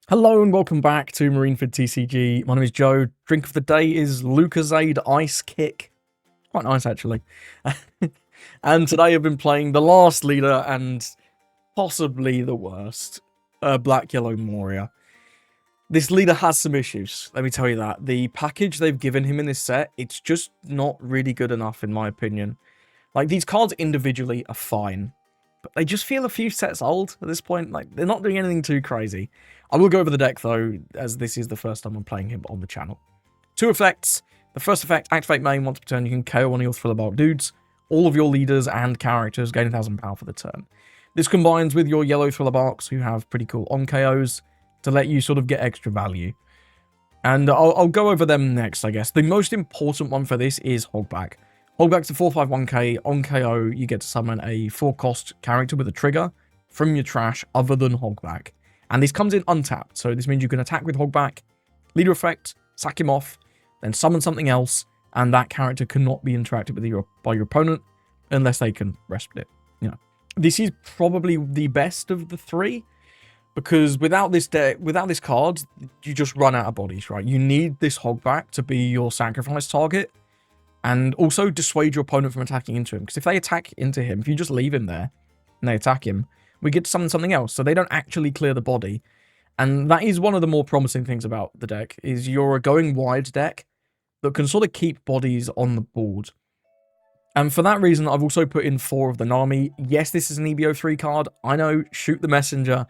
Hello and welcome back to Marineford TCG. My name is Joe. Drink of the day is Lucozade Ice Kick. Quite nice, actually. And today I've been playing the last leader and possibly the worst, Black-Yellow Moria. This leader has some issues, let me tell you that. The package they've given him in this set, it's just not really good enough in my opinion. Like, these cards individually are fine, but they just feel a few sets old at this point. Like, they're not doing anything too crazy. I will go over the deck, though, as this is the first time I'm playing him on the channel. Two effects. The first effect, activate main. Once per turn, you can KO one of your Thriller Bark dudes. All of your leaders and characters gain 1,000 power for the turn. This combines with your yellow Thriller Barks, who have pretty cool on-KOs, to let you sort of get extra value. And I'll go over them next, I guess. The most important one for this is Hogback. Hogback's a 4/5/1k. On KO, you get to summon a 4-cost character with a trigger from your trash other than Hogback. And this comes in untapped, so this means you can attack with Hogback, leader effect, sack him off, then summon something else, and that character cannot be interacted with by your opponent unless they can respite it. You know, this is probably the best of the three, because without this deck, without this card, you just run out of bodies, right? You need this Hogback to be your sacrifice target, and also dissuade your opponent from attacking into him. Because if they attack into him, if you just leave him there and they attack him, we get to summon something else, so they don't actually clear the body. And that is one of the more promising things about the deck, is you're a going wide deck that can sort of keep bodies on the board. And for that reason, I've also put in 4 of the Nami. Yes, this is an EBO3 card. I know, shoot the messenger.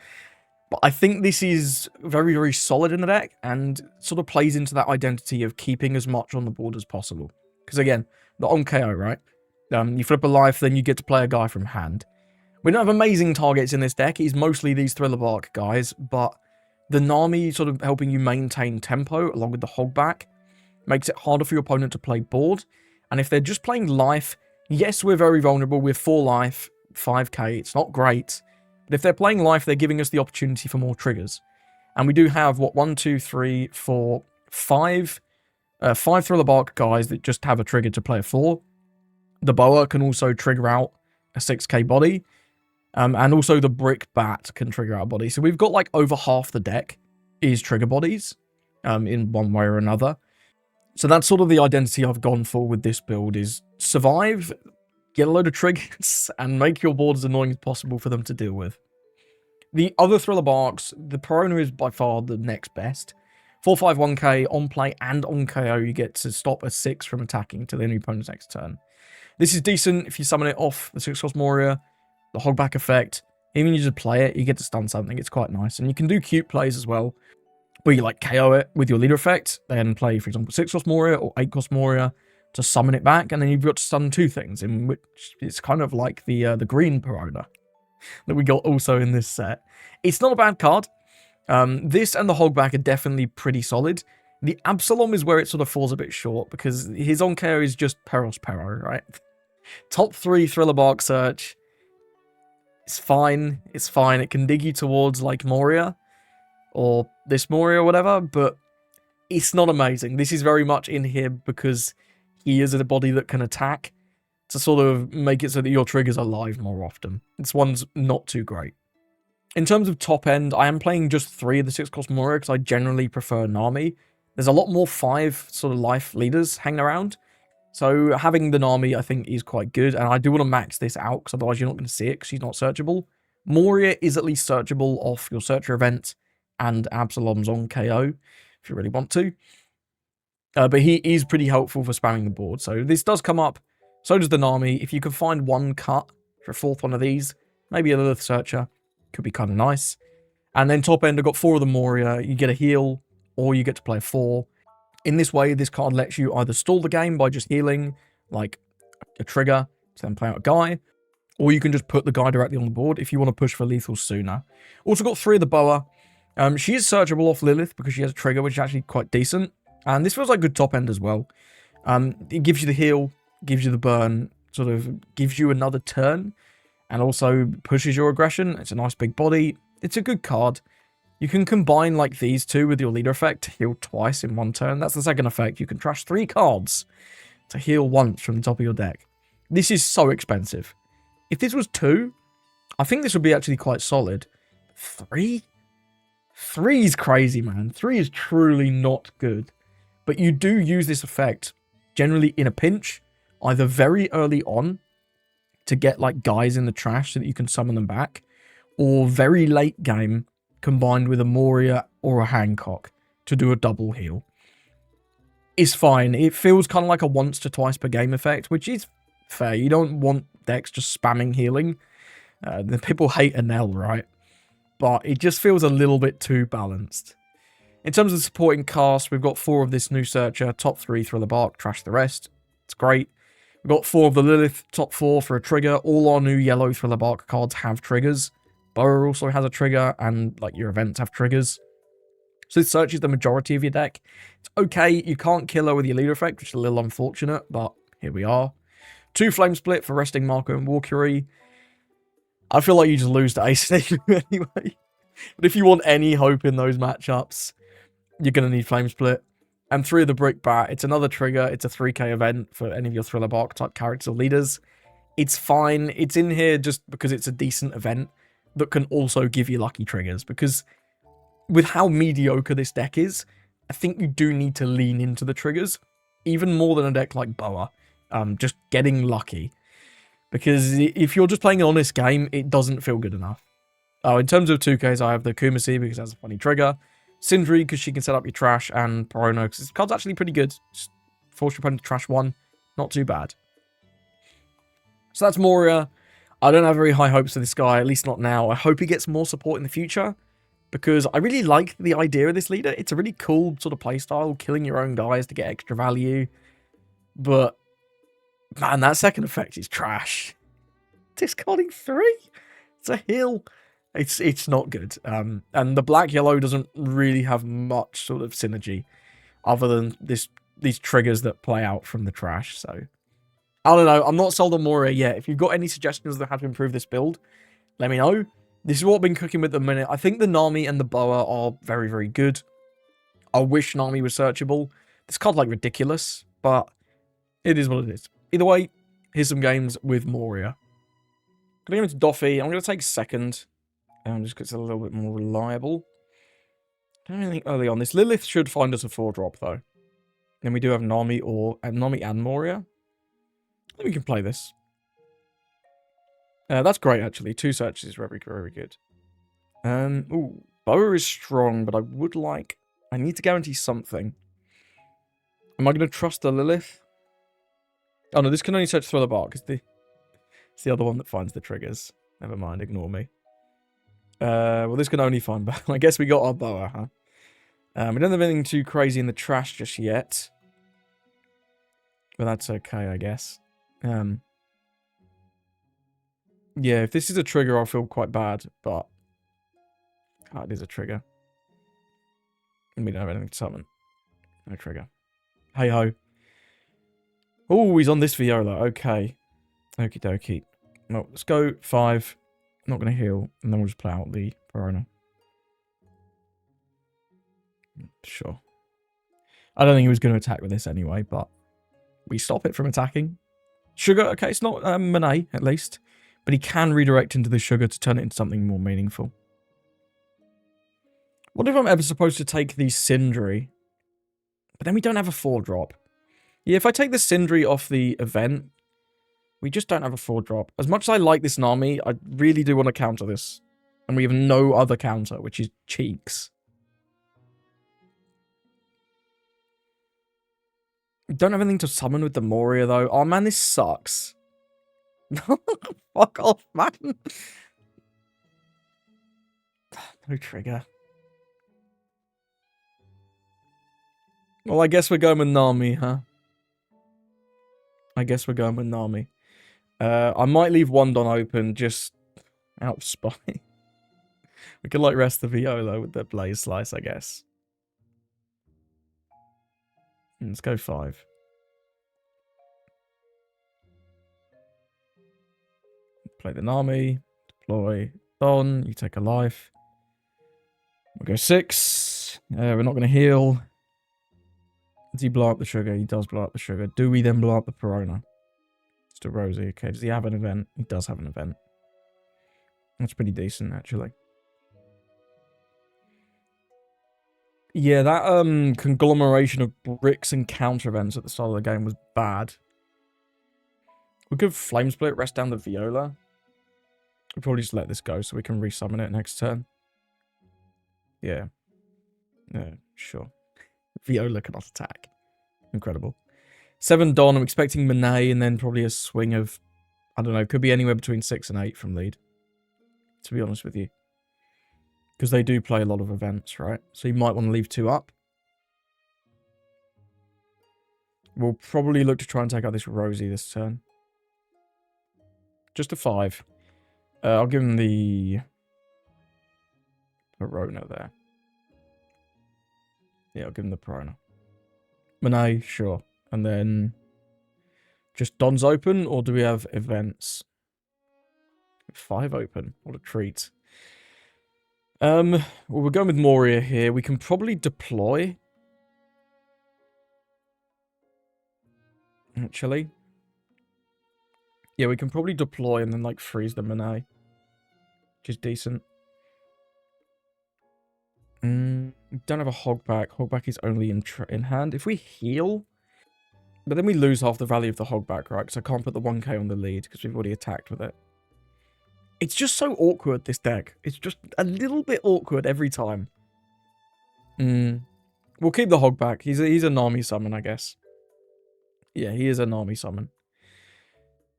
But I think this is very, very solid in the deck, and sort of plays into that identity of keeping as much on the board as possible. Because again, the on-KO, right? You flip a life, then you get to play a guy from hand. We don't have amazing targets in this deck. It's mostly these Thriller Bark guys, but the Nami sort of helping you maintain tempo along with the Hogback makes it harder for your opponent to play board. And if they're just playing life, yes, we're very vulnerable. We're 4 life, 5k. It's not great. But if they're playing life, they're giving us the opportunity for more triggers. And we do have, what, 1, 2, 3, 4, 5... 5 Thriller Bark guys that just have a trigger to play a 4. The Boa can also trigger out a 6k body. And also the Brick Bat can trigger out a body. So we've got like over half the deck is trigger bodies in one way or another. So that's sort of the identity I've gone for with this build, is survive, get a load of triggers, and make your board as annoying as possible for them to deal with. The other Thriller Barks, the Perona is by far the next best. 4/5/1k, on play and on KO, you get to stop a 6 from attacking until the enemy opponent's next turn. This is decent if you summon it off the 6-cost Moria, the Hogback effect. Even you just play it, you get to stun something. It's quite nice. And you can do cute plays as well, where you like KO it with your leader effect, then play, for example, 6-cost Moria or 8-cost Moria to summon it back, and then you've got to stun 2 things, in which it's kind of like the green Perona that we got also in this set. It's not a bad card. This and the Hogback are definitely pretty solid. The Absalom is where it sort of falls a bit short, because his on-KO is just Peros Pero, right? Top 3 Thriller Bark search. It's fine. It's fine. It can dig you towards, like, Moria. Or this Moria or whatever, but it's not amazing. This is very much in here because he is a body that can attack to sort of make it so that your triggers are live more often. This one's not too great. In terms of top end, I am playing just 3 of the 6-cost Moria because I generally prefer Nami. There's a lot more 5 sort of life leaders hanging around. So having the Nami, I think, is quite good. And I do want to max this out, because otherwise you're not going to see it because she's not searchable. Moria is at least searchable off your Searcher event and Absalom's on KO, if you really want to. But he is pretty helpful for spamming the board. So this does come up. So does the Nami. If you can find one cut for a 4th one of these, maybe a Lilith Searcher, could be kind of nice. And then top end, I've got 4 of the Moria. You get a heal, or you get to play 4. In this way, this card lets you either stall the game by just healing, like a trigger, to then play out a guy, or you can just put the guy directly on the board if you want to push for lethal sooner. Also got 3 of the Boa. She is searchable off Lilith because she has a trigger, which is actually quite decent. And this feels like good top end as well. It gives you the heal, gives you the burn, sort of gives you another turn, and also pushes your aggression. It's a nice big body. It's a good card. You can combine like these 2 with your leader effect to heal twice in 1 turn. That's the second effect. You can trash 3 cards to heal once from the top of your deck. This is so expensive. If this was 2, I think this would be actually quite solid. 3? 3 is crazy, man. 3 is truly not good. But you do use this effect generally in a pinch, either very early on to get like guys in the trash so that you can summon them back, or very late game combined with a Moria or a Hancock to do a double heal. It's fine. It feels kind of like a once to twice per game effect, which is fair. You don't want decks just spamming healing. The people hate Enel, right? But it just feels a little bit too balanced. In terms of the supporting cast, we've got 4 of this new Searcher, top 3 Thriller Bark, trash the rest. It's great. We've got 4 of the Lilith, top 4 for a trigger. All our new yellow Thriller Bark cards have triggers. Boa also has a trigger, and like your events have triggers. So this searches the majority of your deck. It's okay, you can't kill her with your leader effect, which is a little unfortunate, but here we are. 2 Flame Split for resting Marco and Walkery. I feel like you just lose to Ace anyway. But if you want any hope in those matchups, you're going to need Flame Split. And 3 of the Brick Bat. It's another trigger. It's a 3k event for any of your Thriller Bark type characters or leaders. It's fine. It's in here just because it's a decent event that can also give you lucky triggers. Because with how mediocre this deck is, I think you do need to lean into the triggers. Even more than a deck like Boa. Just getting lucky. Because if you're just playing an honest game, it doesn't feel good enough. In terms of 2Ks, I have the Kumasi because it has a funny trigger. Sindri because she can set up your trash. And Perona because this card's actually pretty good. Just force your opponent to trash 1. Not too bad. So that's Moria. I don't have very high hopes for this guy, at least not now. I hope he gets more support in the future. Because I really like the idea of this leader. It's a really cool sort of playstyle. Killing your own guys to get extra value. But man, that second effect is trash. Discarding 3? It's a heal. It's not good. And the black-yellow doesn't really have much sort of synergy other than these triggers that play out from the trash. So, I don't know. I'm not sold on Moria yet. If you've got any suggestions on how to improve this build, let me know. This is what I've been cooking with at the minute. I think the Nami and the Boa are very, very good. I wish Nami was searchable. This card's like ridiculous, but it is what it is. Either way, here's some games with Moria. Gonna go into Doffy. I'm gonna take second. Just because it's a little bit more reliable. Don't really think early on. This Lilith should find us a 4-drop though. Then we do have Nami and Moria. I think we can play this. That's great actually. 2 searches is very, very good. Ooh, Boa is strong, but I need to guarantee something. Am I gonna trust the Lilith? Oh no, this can only search Thriller Bark. It's the other one that finds the triggers. Never mind, ignore me. Well, this can only find Boa. I guess we got our Boa, huh? We don't have anything too crazy in the trash just yet. But that's okay, I guess. Yeah, if this is a trigger, I'll feel quite bad, but it is a trigger. And we don't have anything to summon. No trigger. Hey ho. Oh, he's on this Viola. Okay. Okie dokie. Well, let's go 5. Not going to heal. And then we'll just play out the Perona. Sure. I don't think he was going to attack with this anyway, but we stop it from attacking. Sugar. Okay, it's not Monet, at least. But he can redirect into the sugar to turn it into something more meaningful. What if I'm ever supposed to take the Sindri? But then we don't have a 4-drop. Yeah, if I take the Sindri off the event, we just don't have a 4-drop. As much as I like this Nami, I really do want to counter this. And we have no other counter, which is Cheeks. Don't have anything to summon with the Moria, though. Oh, man, this sucks. Fuck off, man. No trigger. Well, I guess we're going with Nami, huh? I guess we're going with Nami. I might leave one Don open just out of spite. We could like rest the Viola with the Blaze Slice, I guess. Let's go 5. Play the Nami. Deploy Don. You take a life. We'll go 6. We're not going to heal. Does he blow up the sugar? He does blow up the sugar. Do we then blow up the Perona? It's a Rosie. Okay, does he have an event? He does have an event. That's pretty decent, actually. Yeah, that conglomeration of bricks and counter events at the start of the game was bad. We could Flame Split, rest down the Viola. We'll probably just let this go so we can resummon it next turn. Yeah. Yeah, sure. Viola cannot attack. Incredible. 7 Don, I'm expecting Monet and then probably a swing of, I don't know, could be anywhere between 6 and 8 from lead. To be honest with you. Because they do play a lot of events, right? So you might want to leave 2 up. We'll probably look to try and take out this Rosie this turn. Just a 5. I'll give him the Perona there. Yeah, I'll give him the Perona. Monet, sure. And then just Don's open, or do we have events? 5 open. What a treat. Well, we're going with Moria here. We can probably deploy. Actually. Yeah, we can probably deploy and then, like, freeze the Monet. Which is decent. Don't have a Hogback. Hogback is only in hand. If we heal... But then we lose half the value of the Hogback, right? Because I can't put the 1k on the lead because we've already attacked with it. It's just so awkward, this deck. It's just a little bit awkward every time. We'll keep the Hogback. He's a Nami summon, I guess. Yeah, he is a Nami summon.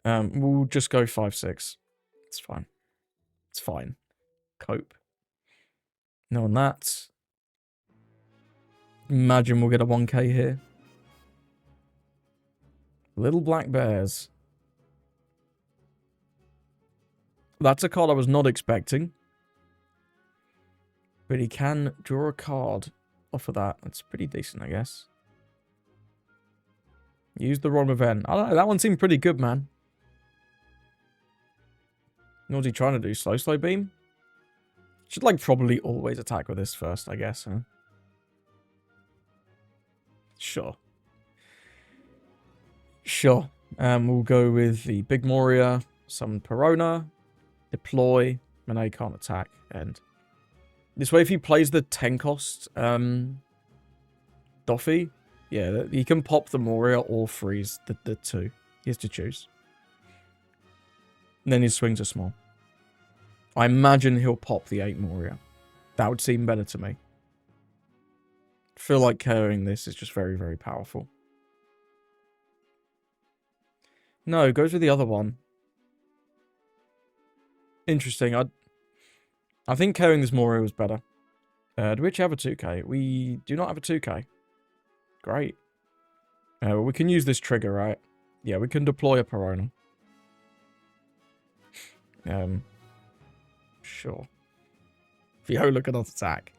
We'll just go 5-6. It's fine. It's fine. Cope. No on that. Imagine we'll get a 1k here. Little Black Bears. That's a card I was not expecting. But he can draw a card off of that. That's pretty decent, I guess. Use the wrong event. I don't know, that one seemed pretty good, man. What's he trying to do? Slow beam? Should, like, probably always attack with this first, I guess, huh? Sure. Sure. We'll go with the Big Moria, summon Perona, deploy, Monet can't attack, and this way if he plays the 10 cost Doffy, yeah, he can pop the Moria or freeze the 2. He has to choose. And then his swings are small. I imagine he'll pop the 8 Moria. That would seem better to me. I feel like KOing this is just very, very powerful. No, goes with the other one. Interesting. I think KOing this Moria was better. Do we actually have a 2k? We do not have a 2k. Great. Well, we can use this trigger, right? Yeah, we can deploy a Perona. Sure. Viola cannot attack.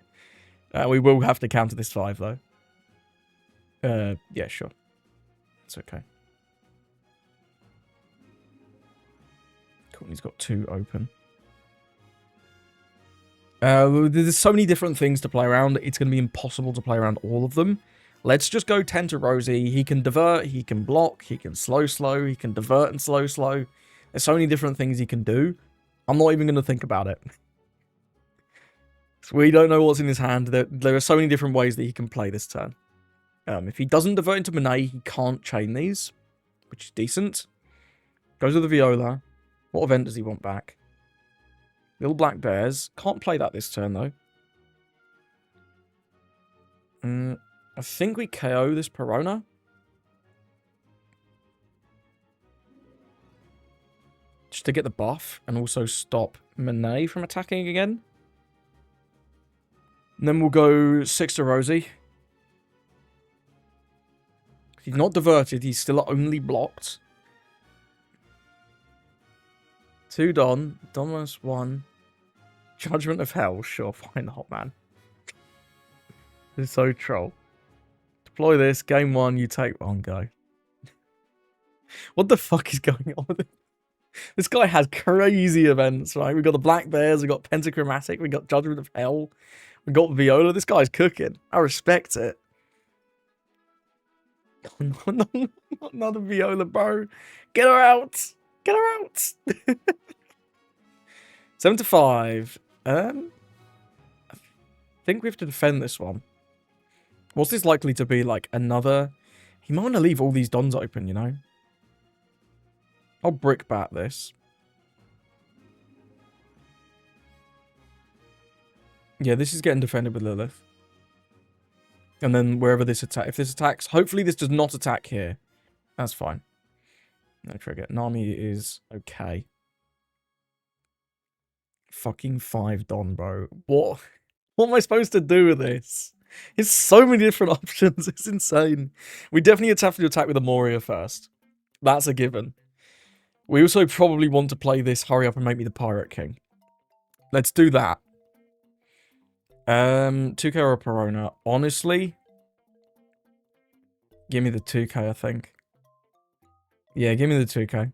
We will have to counter this 5, though. Yeah, sure. It's okay. Cool, he's got 2 open. There's so many different things to play around. It's going to be impossible to play around all of them. Let's just go 10 to Rosie. He can divert, he can block, he can slow, he can divert and slow. There's so many different things he can do. I'm not even going to think about it. We don't know what's in his hand. There are so many different ways that he can play this turn. If he doesn't divert into Monet, he can't chain these, which is decent. Goes with the Viola. What event does he want back? Little Black Bears. Can't play that this turn, though. I think we KO this Perona. Just to get the buff and also stop Monet from attacking again. And then we'll go 6 to Rosie. He's not diverted. He's still only blocked. 2 Don. Don minus 1. Judgment of Hell. Sure, why not, man? This is so troll. Deploy this. Game 1, you take 1, go. What the fuck is going on with it? This guy has crazy events, right? We've got the Black Bears, we've got Pentachromatic, we've got Judgment of Hell, we've got Viola. This guy's cooking. I respect it. No, not another Viola, bro. Get her out. Get her out. 7 to 5. I think we have to defend this one. What's this likely to be, like, another... He might want to leave all these dons open, you know? I'll brickbat this. Yeah, this is getting defended with Lilith. And then wherever this attack... If this attacks... Hopefully this does not attack here. That's fine. No trigger. Nami is okay. Fucking 5 Don, bro. What am I supposed to do with this? It's so many different options. It's insane. We definitely have to attack with the Moria first. That's a given. We also probably want to play this hurry up and make me the Pirate King. Let's do that. 2k or a Perona. Honestly, give me the 2k, I think. Yeah, give me the 2k.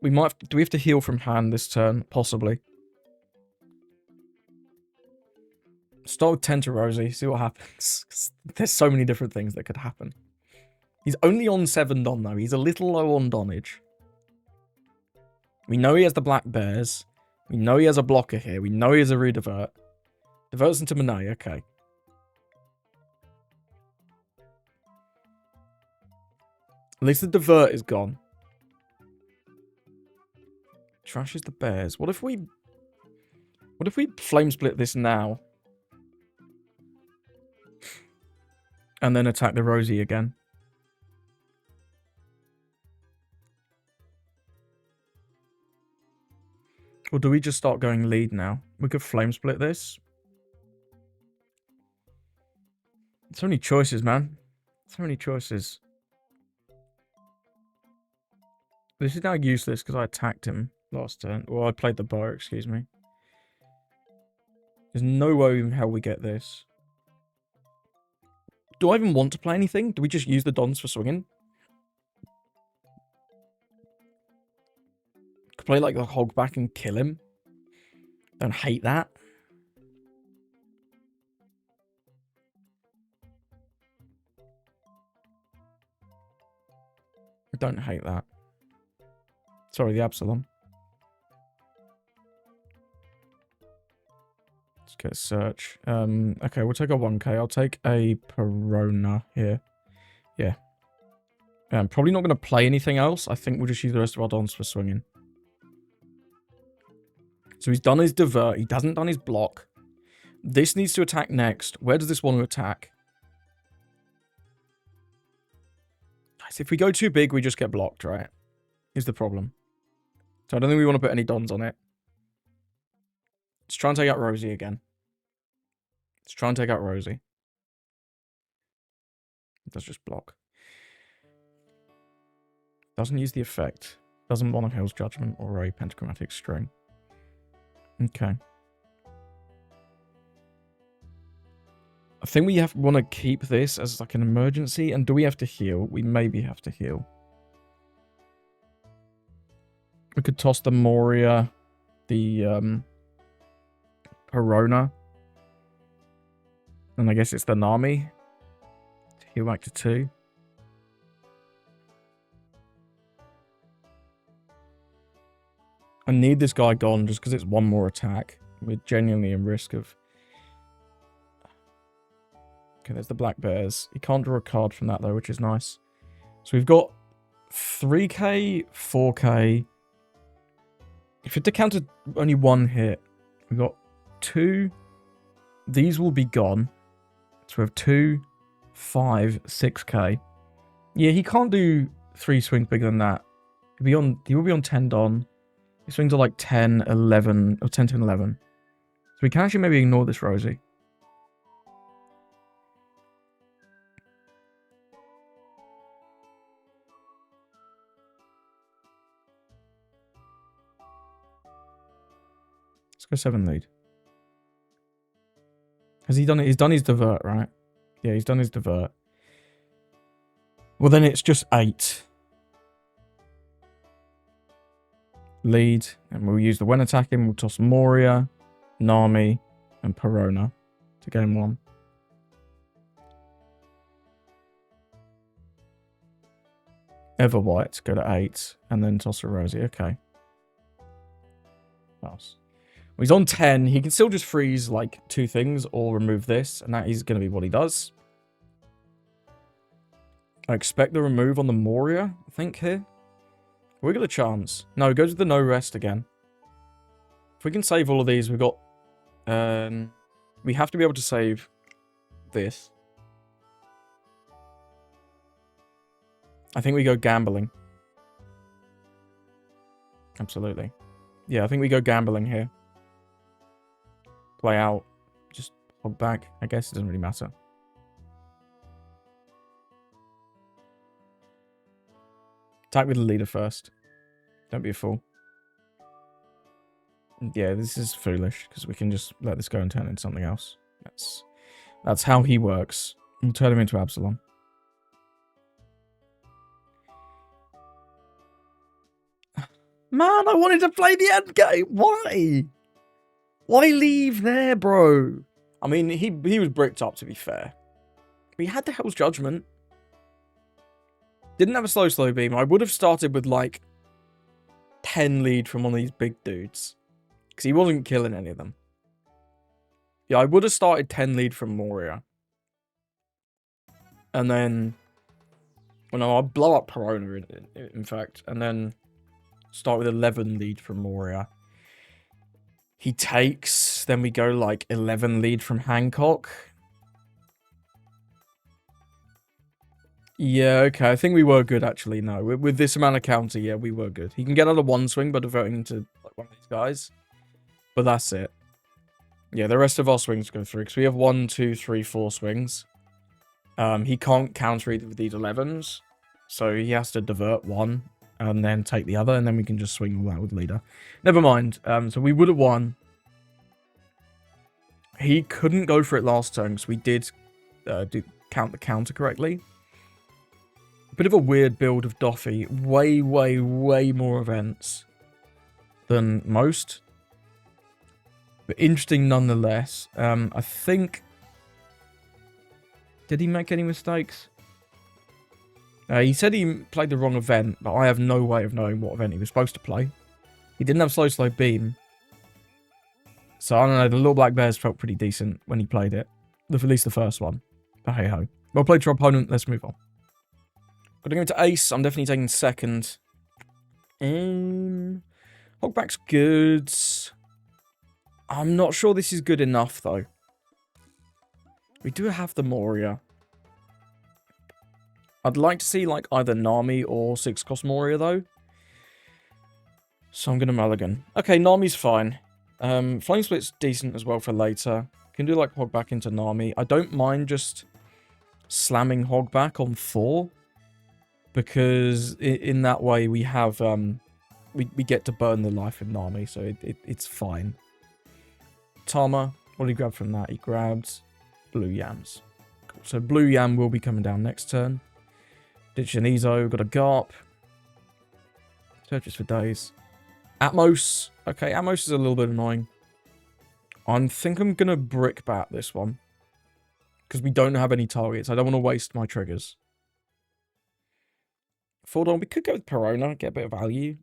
We might... Do we have to heal from hand this turn? Possibly. Start with 10 to Rosie, see what happens. There's so many different things that could happen. He's only on 7 Don, though. He's a little low on Donnage. We know he has the Black Bears. We know he has a blocker here. We know he has a redivert. Diverts into Monet, okay. At least the divert is gone. Trashes the Bears. What if we flame split this now? And then attack the Rosie again. Or do we just start going lead now? We could flame split this. So many choices, man. So many choices. This is now useless because I attacked him last turn. Well, I played the bow, excuse me. There's no way in hell we get this. Do I even want to play anything? Do we just use the Dons for swinging? Could play like the hog back and kill him. Don't hate that. Don't hate that. Sorry, the Absalom. Let's get a search. Okay, we'll take a 1k. I'll take a Perona here. Yeah. I'm probably not going to play anything else. I think we'll just use the rest of our Dons for swinging. So he's done his divert. He hasn't done his block. This needs to attack next. Where does this want to attack? Guys, if we go too big, we just get blocked, right? Here's the problem. So I don't think we want to put any Dons on it. Let's try and take out Rosie again. Let's try and take out Rosie. Let's just block. Doesn't use the effect. Doesn't want a Hell's Judgment or a Pentagrammatic String. Okay. I think we want to keep this as like an emergency. And do we have to heal? We maybe have to heal. We could toss the Moria, the Perona. And I guess it's the Nami. To heal back to 2. I need this guy gone just because it's one more attack. We're genuinely in risk of... Okay, there's the Black Bears. He can't draw a card from that though, which is nice. So we've got 3k, 4k. If it counted only 1 hit, we've got 2. These will be gone. So we have 2, 5, 6k. Yeah, he can't do 3 swings bigger than that. He will be on 10 Don. He swings are like 10, 11, or 10, 10, 11. So we can actually maybe ignore this Rosie. Let's go 7 lead. Has he done it? He's done his divert, right? Yeah, he's done his divert. Well, then it's just 8. Lead, and we'll use the when attacking. We'll toss Moria, Nami, and Perona to game 1. Everwhite, go to 8, and then toss a Rosie. Okay. Pass. He's on 10. He can still just freeze, like, 2 things or remove this, and that is going to be what he does. I expect the remove on the Moria, I think, here. We got a chance. No, go to the no rest again. If we can save all of these, we've got... we have to be able to save this. I think we go gambling. Absolutely. Yeah, I think we go gambling here. Play out. Just hog back. I guess it doesn't really matter. Attack with the leader first. Don't be a fool. Yeah, this is foolish, because we can just let this go and turn into something else. That's how he works. We'll turn him into Absalom. Man, I wanted to play the end game. Why? Why leave there, bro? I mean, he was bricked up, to be fair. But he had the Hell's Judgment. Didn't have a slow beam. I would have started with, like, 10 lead from one of these big dudes. Because he wasn't killing any of them. Yeah, I would have started 10 lead from Moria. And then... Well, no, I'll blow up Perona, in fact. And then start with 11 lead from Moria. He takes... Then we go, like, 11 lead from Hancock. Yeah, okay. I think we were good, actually. No, with this amount of counter, yeah, we were good. He can get out of one swing by devoting into like, one of these guys. But that's it. Yeah, the rest of our swings go through. Because we have 1, 2, 3, 4 swings. He can't counter either with these 11s. So he has to divert one. And then take the other. And then we can just swing all that with leader. Never mind. So we would have won. He couldn't go for it last turn. Because we did count the counter correctly. Bit of a weird build of Doffy. Way, way, way more events than most. But interesting nonetheless. I think... Did he make any mistakes? He said he played the wrong event, but I have no way of knowing what event he was supposed to play. He didn't have slow beam. So, I don't know, the Little Black Bears felt pretty decent when he played it. At least the first one. But hey-ho. Well played to our opponent, let's move on. Got to go into ace. I'm definitely taking second. Hogback's good. I'm not sure this is good enough, though. We do have the Moria. I'd like to see, like, either Nami or 6-cost Moria, though. So I'm going to mulligan. Okay, Nami's fine. Flame Split's decent as well for later. Can do, like, Hogback into Nami. I don't mind just slamming Hogback on 4. Because in that way we have, we get to burn the life in Nami, so it's fine. Tama, what did he grab from that? He grabbed blue yams. Cool. So blue yam will be coming down next turn. Ditch an Ezo, got a Garp. Searches for days. Atmos. Okay, Atmos is a little bit annoying. I think I'm going to brickbat this one. Because we don't have any targets. I don't want to waste my triggers. Fordon, we could go with Perona, get a bit of value.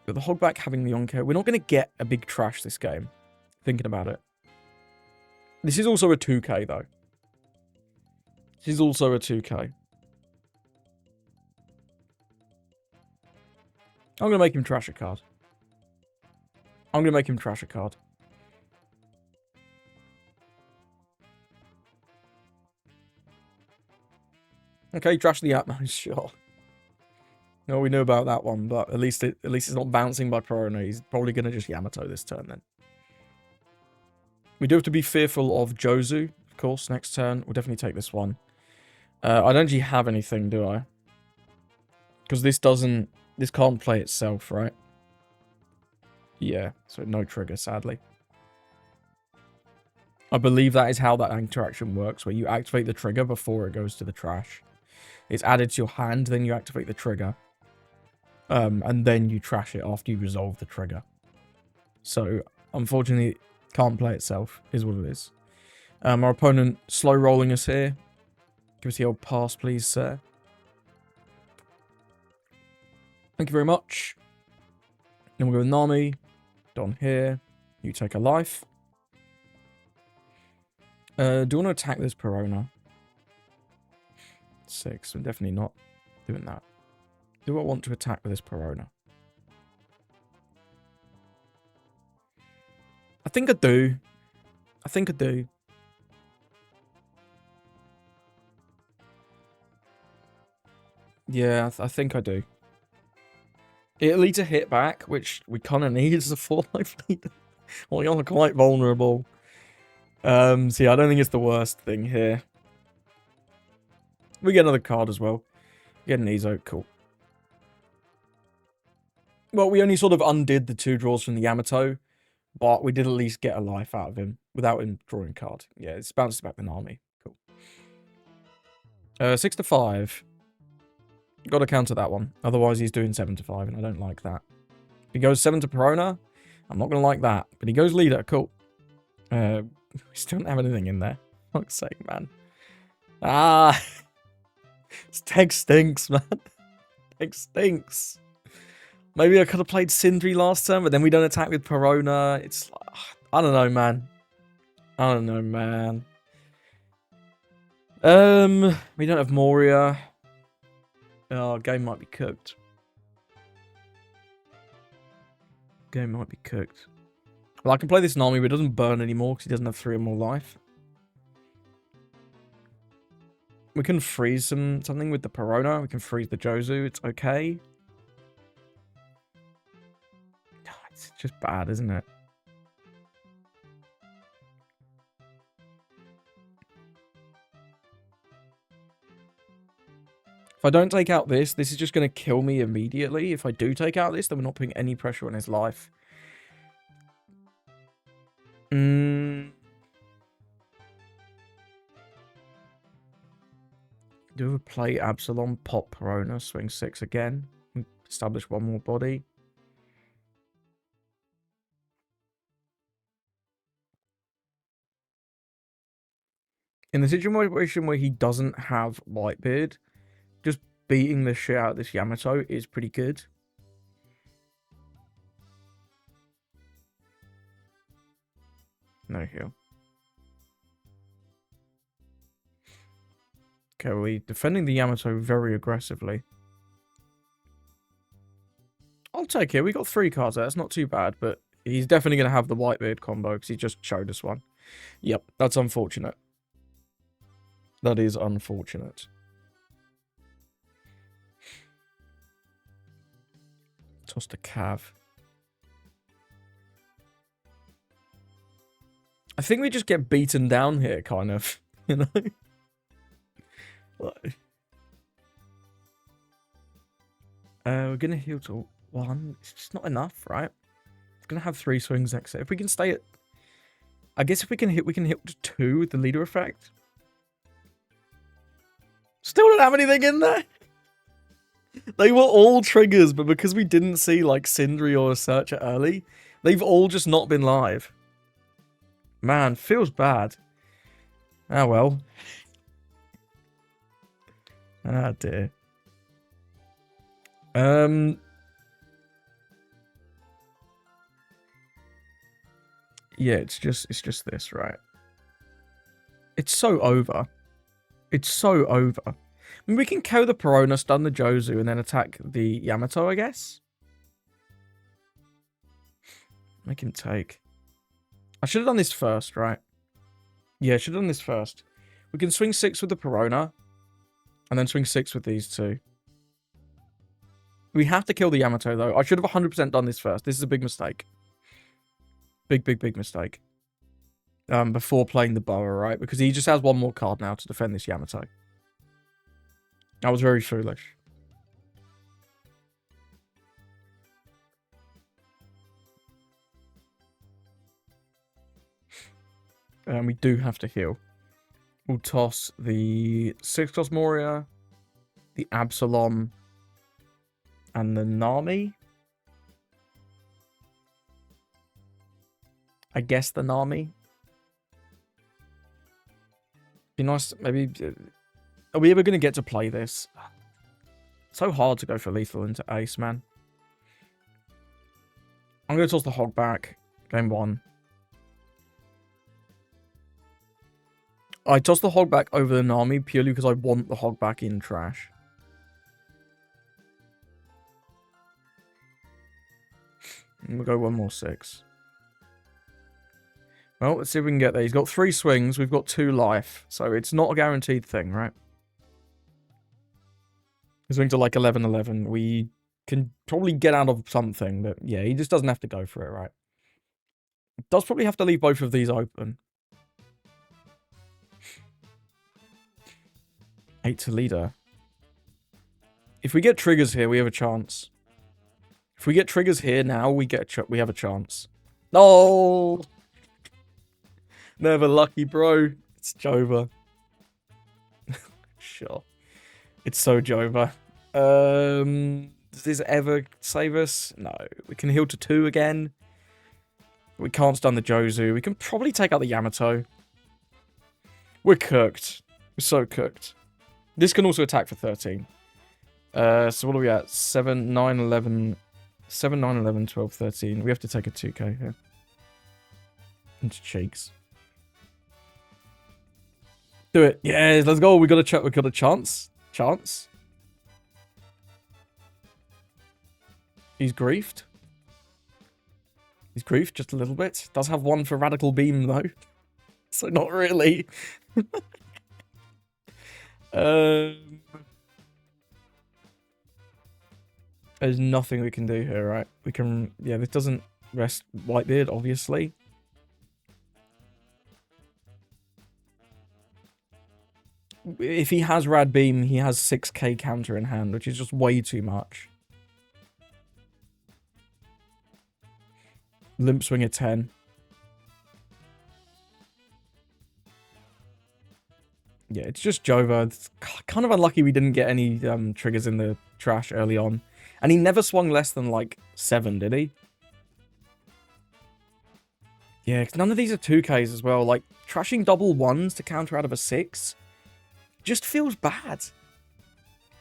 But the Hogback having the Yonko, we're not going to get a big trash this game. Thinking about it. This is also a 2k, though. This is also a 2k. I'm going to make him trash a card. I'm going to make him trash a card. Okay, trash the Atmos, sure. No, we knew about that one, but at least it's not bouncing by Perona. He's probably going to just Yamato this turn then. We do have to be fearful of Jozu, of course, next turn. We'll definitely take this one. I don't actually have anything, do I? Because this can't play itself, right? Yeah, so no trigger, sadly. I believe that is how that interaction works, where you activate the trigger before it goes to the trash. It's added to your hand, then you activate the trigger. And then you trash it after you resolve the trigger. So, unfortunately, it can't play itself, is what it is. Our opponent slow rolling us here. Give us the old pass, please, sir. Thank you very much. Then we'll go with Nami. act on here. You take a life. Do you want to attack this Perona? 6. I'm definitely not doing that. Do I want to attack with this Perona? I think I do. I think I do. Yeah, I think I do. It leads a hit back, which we kind of need as a 4-life leader. Well, you're quite vulnerable. So yeah, I don't think it's the worst thing here. We get another card as well. Get an Ezo, cool. Well, we only sort of undid the 2 draws from the Yamato, but we did at least get a life out of him without him drawing a card. Yeah, it's bounced back the Nami. Cool. 6 to 5. Got to counter that one. Otherwise, he's doing 7 to 5, and I don't like that. If he goes 7 to Perona, I'm not going to like that. But he goes leader. Cool. We still don't have anything in there. Fuck's sake, man. Ah! This tech stinks, man. Tech stinks. Maybe I could have played Sindri last turn, but then we don't attack with Perona. It's like, I don't know, man. I don't know, man. We don't have Moria. Oh, game might be cooked. Game might be cooked. Well, I can play this Nami, but it doesn't burn anymore because he doesn't have 3 or more life. We can freeze something with the Perona. We can freeze the Jozu. It's okay. It's just bad, isn't it? If I don't take out this is just going to kill me immediately. If I do take out this, then we're not putting any pressure on his life. Do a play Absalom, pop Perona, swing 6 again. Establish 1 more body. In the situation where he doesn't have Whitebeard, just beating the shit out of this Yamato is pretty good. No heal. Okay, we're defending the Yamato very aggressively. I'll take it. We got 3 cards there. That's not too bad, but he's definitely going to have the Whitebeard combo because he just showed us one. Yep, that's unfortunate. That is unfortunate. Tossed a Cav. I think we just get beaten down here, kind of. You know? We're going to heal to 1. It's just not enough, right? It's going to have 3 swings next set. If we can stay at... I guess if we can hit to 2 with the leader effect. Still don't have anything in there. They were all triggers, but because we didn't see like Sindri or a Searcher early, they've all just not been live. Man, feels bad. Ah, well. Ah, dear. Yeah, it's just this, right? It's so over. It's so over. I mean, we can KO the Perona, stun the Jozu, and then attack the Yamato, I guess. Make him take. I should have done this first, right? Yeah, I should have done this first. We can swing 6 with the Perona, and then swing 6 with these 2. We have to kill the Yamato, though. I should have 100% done this first. This is a big mistake. Big mistake. Before playing the Boa, right? Because he just has 1 more card now to defend this Yamato. I was very foolish. And we do have to heal. We'll toss the 6-cost Moria, the Absalom, and the Nami. I guess the Nami. Be nice, maybe... Are we ever going to get to play this? So hard to go for lethal into ace, man. I'm going to toss the hog back. Game 1. I toss the hog back over the Nami purely because I want the hog back in trash. And we'll go 1 more 6. Well, let's see if we can get there. He's got 3 swings. We've got 2 life. So it's not a guaranteed thing, right? He's swing to like 11-11. We can probably get out of something. But yeah, he just doesn't have to go for it, right? Does probably have to leave both of these open. 8 to leader. If we get triggers here, we have a chance. If we get triggers here now, we have a chance. No! Never lucky, bro. It's Jova. Sure. It's so Jova. Does this ever save us? No. We can heal to 2 again. We can't stun the Jozu. We can probably take out the Yamato. We're cooked. We're so cooked. This can also attack for 13. So what are we at? 7, 9, 11... 7, 9, 11, 12, 13. We have to take a 2k here. Into cheeks. Do it. Yes, let's go. We got a chance. Chance. He's griefed. He's griefed just a little bit. Does have 1 for Radical Beam, though. So not really. There's nothing we can do here, right? We can... Yeah, this doesn't rest Whitebeard, obviously. If he has Rad Beam, he has 6k counter in hand, which is just way too much. Limp Swing at 10. Yeah, it's just Jova. It's kind of unlucky we didn't get any triggers in the trash early on. And he never swung less than, like, 7, did he? Yeah, because none of these are 2Ks as well. Like, trashing double 1s to counter out of a 6 just feels bad.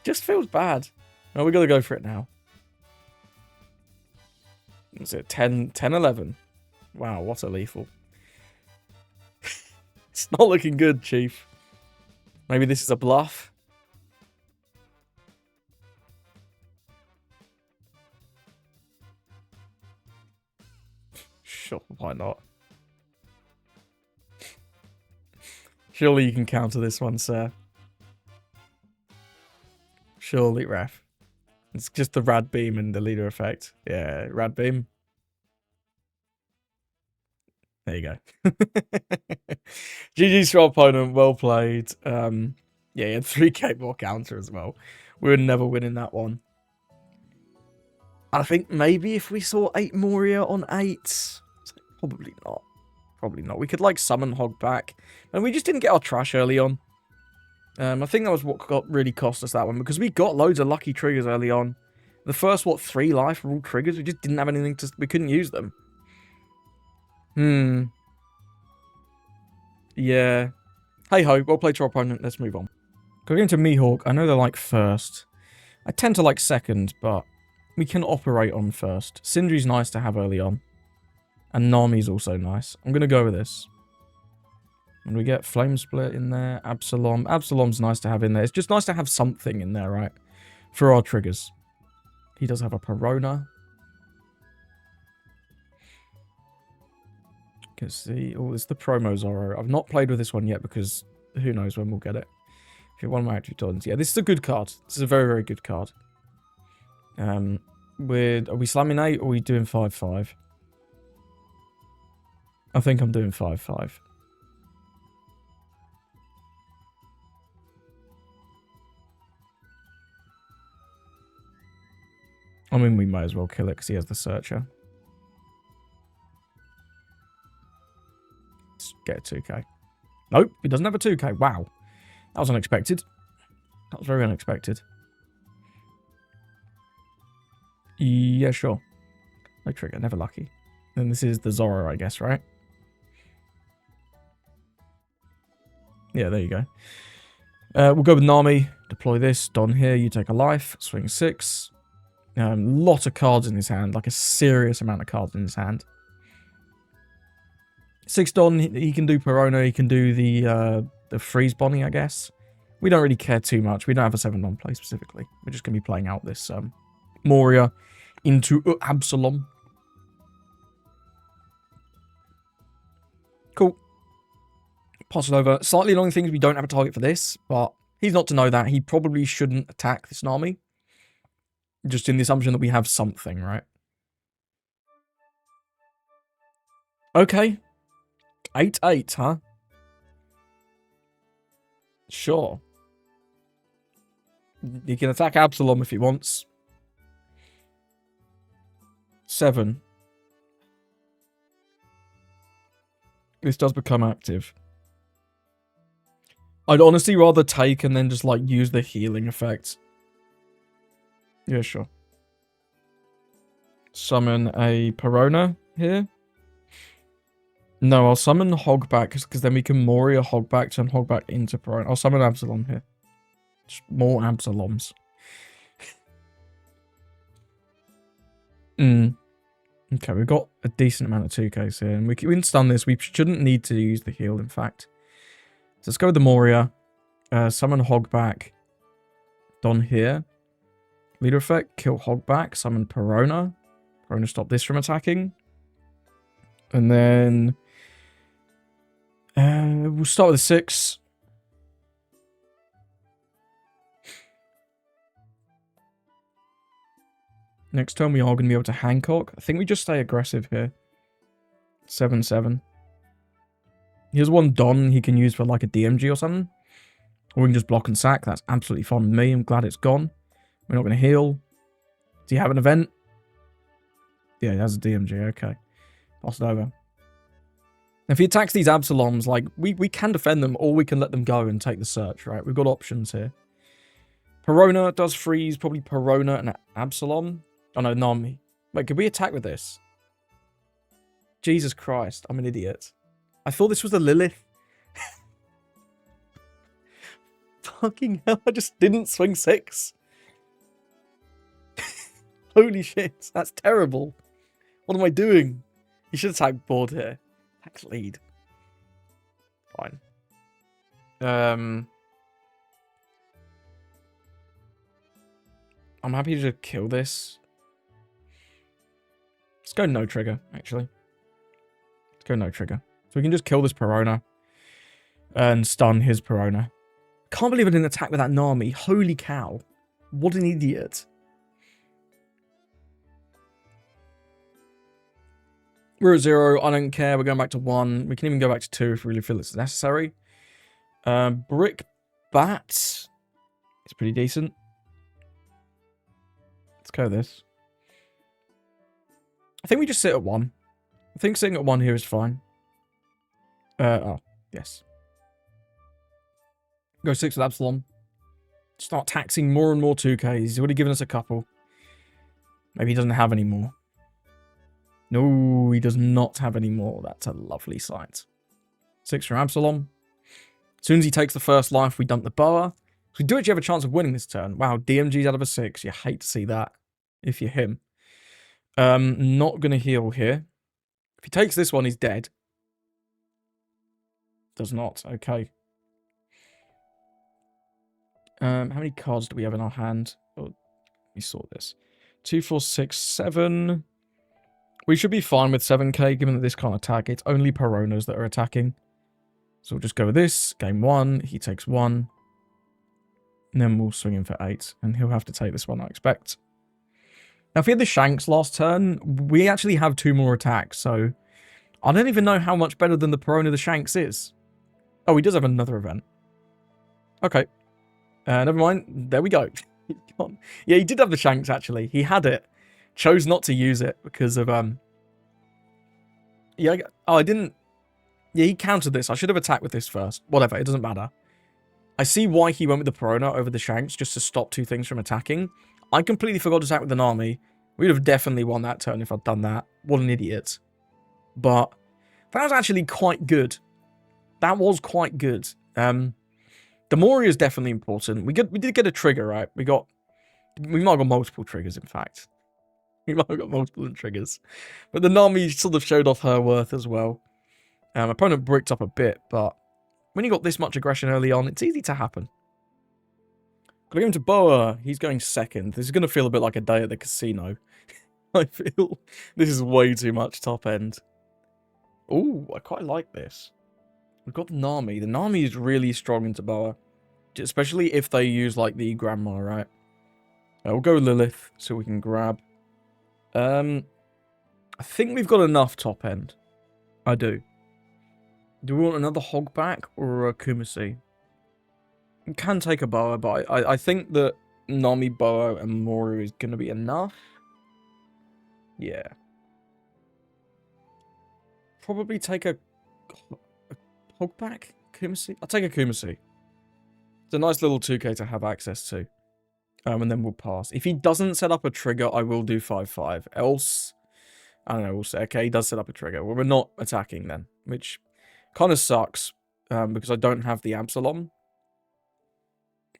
Just feels bad. No, we got to go for it now. Is it 10, 11? Wow, what a lethal. It's not looking good, Chief. Maybe this is a bluff. Sure, why not? Surely you can counter this one, sir. Surely, ref. It's just the Rad Beam and the leader effect. Yeah, Rad Beam. There you go. GG's for our opponent. Well played. Yeah, he had 3k more counter as well. We were never winning that one. I think maybe if we saw 8 Moria on 8. Probably not. Probably not. We could, like, summon Hog back. And we just didn't get our trash early on. I think that was what really cost us that one. Because we got loads of lucky triggers early on. The first, 3 life were all triggers. We just didn't have anything to... We couldn't use them. Yeah. Hey-ho. Well played to our opponent. Let's move on. Going into Mihawk. I know they're, like, first. I tend to like second, but we can operate on first. Sindri's nice to have early on. And Nami's also nice. I'm going to go with this. And we get Flame Split in there. Absalom. Absalom's nice to have in there. It's just nice to have something in there, right? For our triggers. He does have a Perona. Can see. Oh, it's the promo Zoro. I've not played with this one yet because who knows when we'll get it. If you're one of my active tons. Yeah, this is a good card. This is a very, very good card. Are we slamming 8 or are we doing 5-5? I think I'm doing 5-5. I mean, we might as well kill it because he has the Searcher. Let's get a 2k. Nope, he doesn't have a 2k. Wow. That was unexpected. That was very unexpected. Yeah, sure. No trigger, never lucky. Then this is the Zoro, I guess, right? Yeah, there you go. We'll go with Nami. Deploy this. Don here. You take a life. Swing 6. Lot of cards in his hand, like a serious amount of cards in his hand. 6 Don, he can do Perona, he can do the Freeze Bonnie, I guess. We don't really care too much. We don't have a 7 Don play specifically. We're just going to be playing out this Moria into Absalom. Cool. Pass it over. Slightly annoying things, we don't have a target for this, but he's not to know that. He probably shouldn't attack this army. Just in the assumption that we have something, right? Okay. 8-8, huh? Sure. He can attack Absalom if he wants. 7. This does become active. I'd honestly rather take and then just, like, use the healing effect. Yeah, sure. Summon a Perona here. No, I'll summon Hogback, because then we can Moria Hogback, turn Hogback into Perona. I'll summon Absalom here. Just more Absaloms. Okay, we've got a decent amount of 2Ks here, and we can stun this. We shouldn't need to use the heal, in fact. So let's go with the Moria. Summon Hogback. Don here. Leader effect, kill Hogback. Summon Perona. Perona, stop this from attacking. And then we'll start with a 6. Next turn we are going to be able to Hancock. I think we just stay aggressive here. 7-7. Here's one Don he can use for like a DMG or something. Or we can just block and sack. That's absolutely fine with me. I'm glad it's gone. We're not going to heal. Do you have an event? Yeah, he has a DMG. Okay. Pass it over. If he attacks these Absaloms, like, we can defend them or we can let them go and take the search, right? We've got options here. Perona does freeze. Probably Perona and Absalom. Oh, no, Nami. Wait, could we attack with this? Jesus Christ. I'm an idiot. I thought this was the Lilith. Fucking hell, I just didn't swing 6. Holy shit, that's terrible. What am I doing? You should attack board here. Attack lead. Fine. I'm happy to just kill this. Let's go no trigger, actually. Let's go no trigger. So we can just kill this Perona. And stun his Perona. Can't believe I didn't attack with that Nami. Holy cow. What an idiot. We're at 0. I don't care. We're going back to 1. We can even go back to 2 if we really feel it's necessary. Brick Bat is pretty decent. Let's go this. I think we just sit at 1. I think sitting at 1 here is fine. Oh, yes. Go 6 with Absalom. Start taxing more and more 2Ks. He's already given us a couple. Maybe he doesn't have any more. No, he does not have any more. That's a lovely sight. 6 from Absalom. As soon as he takes the first life, we dump the Boa. So we do actually have a chance of winning this turn. Wow, DMG's out of a 6. You hate to see that if you're him. Not going to heal here. If he takes this one, he's dead. Does not. Okay. How many cards do we have in our hand? Oh, let me sort this. 2, 4, 6, 7. We should be fine with 7k, given that this can't attack. It's only Peronas that are attacking. So we'll just go with this. Game 1. He takes 1. And then we'll swing him for 8. And he'll have to take this one, I expect. Now, if he had the Shanks last turn, we actually have 2 more attacks. So I don't even know how much better than the Perona the Shanks is. Oh, he does have another event. Okay. Never mind. There we go. Yeah, he did have the Shanks, actually. He had it. Chose not to use it because of... Yeah, I didn't... Yeah, he countered this. I should have attacked with this first. Whatever, it doesn't matter. I see why he went with the Perona over the Shanks, just to stop 2 things from attacking. I completely forgot to attack with an army. We'd have definitely won that turn if I'd done that. What an idiot. But that was actually quite good. That was quite good. The Moria is definitely important. We did get a trigger, right? We got We might have got multiple triggers, in fact. We might have got multiple triggers. But the Nami sort of showed off her worth as well. Opponent bricked up a bit, but when you got this much aggression early on, it's easy to happen. Gonna give him to Boa. He's going second. This is going to feel a bit like a day at the casino. I feel this is way too much top end. Ooh, I quite like this. We've got the Nami. The Nami is really strong into Boa. Especially if they use, like, the Grandma, right? We'll go Lilith, so we can grab. I think we've got enough top end. I do. Do we want another Hogback or a Kumasi? We can take a Boa, but I think that Nami, Boa, and Moria is going to be enough. Yeah. Probably take a Hogback? Kumasi? I'll take a Kumasi. It's a nice little 2k to have access to. And then we'll pass. If he doesn't set up a trigger, I will do 5-5. Else, I don't know, we'll say, okay, he does set up a trigger. Well, we're not attacking then, which kind of sucks because I don't have the Absalom.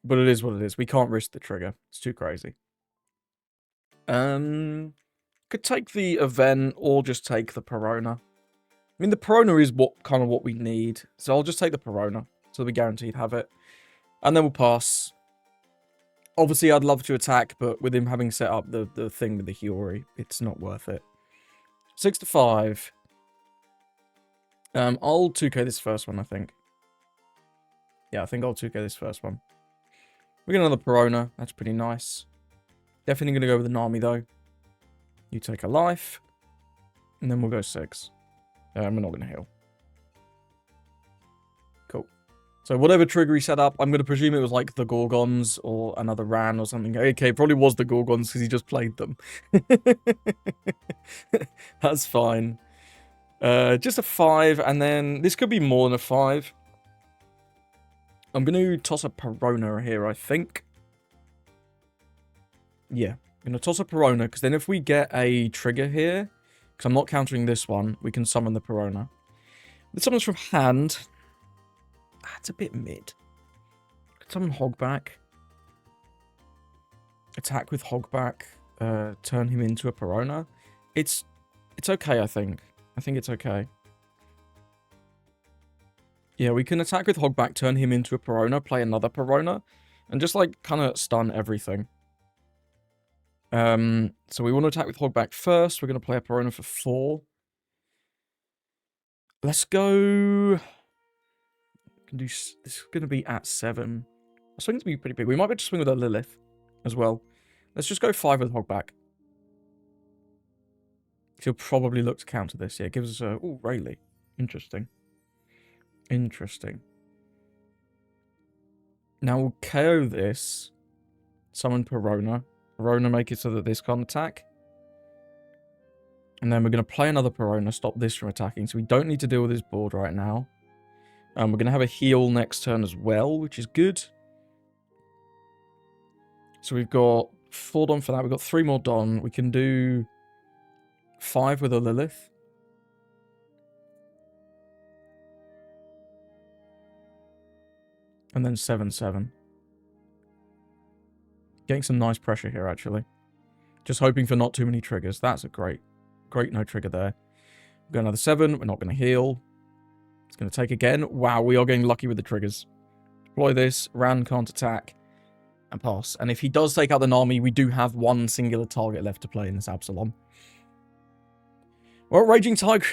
But it is what it is. We can't risk the trigger. It's too crazy. Could take the event or just take the Perona. I mean, the Perona is what we need. So I'll just take the Perona. So we guaranteed have it. And then we'll pass. Obviously, I'd love to attack, but with him having set up the thing with the Hiyori, it's not worth it. 6-5. I'll 2k this first one, I think. Yeah, I think I'll 2k this first one. We get another Perona. That's pretty nice. Definitely going to go with the Nami, though. You take a life. And then we'll go 6. We're not going to heal. Cool. So whatever trigger he set up, I'm going to presume it was like the Gorgons or another Ran or something. Okay, probably was the Gorgons because he just played them. That's fine. Just a 5, and then this could be more than a 5. I'm going to toss a Perona here, I think. Yeah, I'm going to toss a Perona, because then if we get a trigger here, because I'm not countering this one, we can summon the Perona. This summons from hand. That's a bit mid. Summon Hogback. Attack with Hogback. Turn him into a Perona. It's okay, I think. I think it's okay. Yeah, we can attack with Hogback, turn him into a Perona, play another Perona, and just, like, kind of stun everything. So we want to attack with Hogback first. We're going to play a Perona for 4. Let's go... This is going to be at 7. I swing to be pretty big. We might be able to swing with a Lilith as well. Let's just go 5 with Hogback. He'll probably look to counter this. Yeah, it gives us a... Ooh, Rayleigh. Interesting. Interesting. Now we'll KO this. Summon Perona. Perona make it so that this can't attack. And then we're going to play another Perona, stop this from attacking. So we don't need to deal with his board right now. We're going to have a heal next turn as well, which is good. So we've got 4 Don for that. We've got 3 more Don. We can do 5 with a Lilith. And then 7-7. Getting some nice pressure here, actually. Just hoping for not too many triggers. That's a great no trigger there. We've got another 7. We're not going to heal. It's going to take again. Wow, we are getting lucky with the triggers. Deploy this. Ran can't attack. And pass. And if he does take out the Nami, we do have one singular target left to play in this Absalom. Well, Raging Tiger...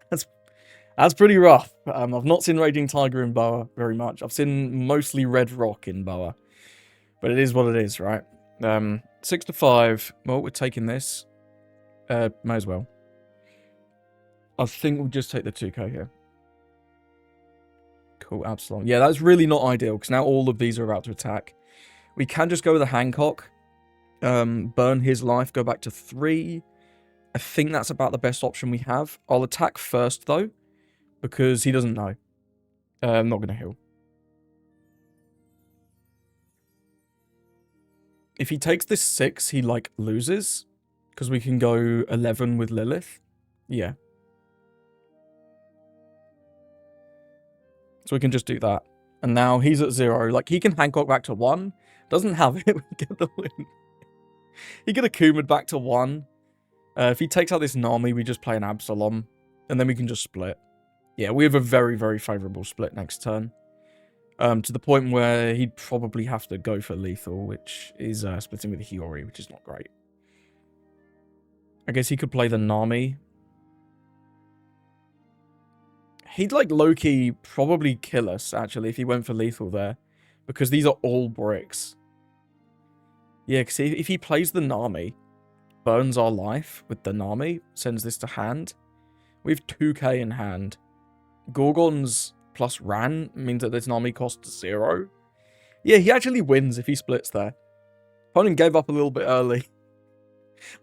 That's pretty rough. I've not seen Raging Tiger in Boa very much. I've seen mostly Red Rock in Boa. But it is what it is, right? 6-5. Well, we're taking this. May as well. I think we'll just take the 2k here. Cool, Absalom. Yeah, that's really not ideal, because now all of these are about to attack. We can just go with a Hancock. Burn his life, go back to 3. I think that's about the best option we have. I'll attack first, though, because he doesn't know. I'm not going to heal. If he takes this 6, he, like, loses. Because we can go 11 with Lilith. Yeah. So we can just do that. And now he's at 0. Like, he can Hancock back to 1. Doesn't have it. We get the win. He could have Kuma'd back to 1. If he takes out this Nami, we just play an Absalom. And then we can just split. Yeah, we have a very, very favourable split next turn. To the point where he'd probably have to go for lethal, which is splitting with Hiyori, which is not great. I guess he could play the Nami. He'd, like, low-key probably kill us, actually, if he went for lethal there. Because these are all bricks. Yeah, because if he plays the Nami, burns our life with the Nami, sends this to hand. We have 2k in hand. Gorgons plus Ran means that this Nami costs 0. Yeah, he actually wins if he splits there. Opponent gave up a little bit early.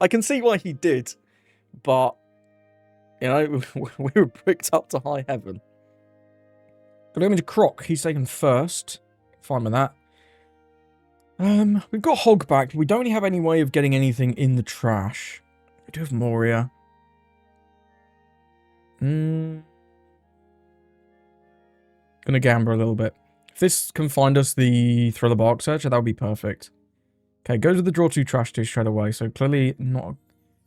I can see why he did, but... You know, we were bricked up to high heaven. Got to go into Croc. He's taken first. Fine with that. We've got Hog back. But we don't really have any way of getting anything in the trash. We do have Moria. Gonna gamble a little bit. If this can find us the Thriller Bark Searcher, that would be perfect. Okay, go to the draw 2 trash 2 straight away. So clearly not...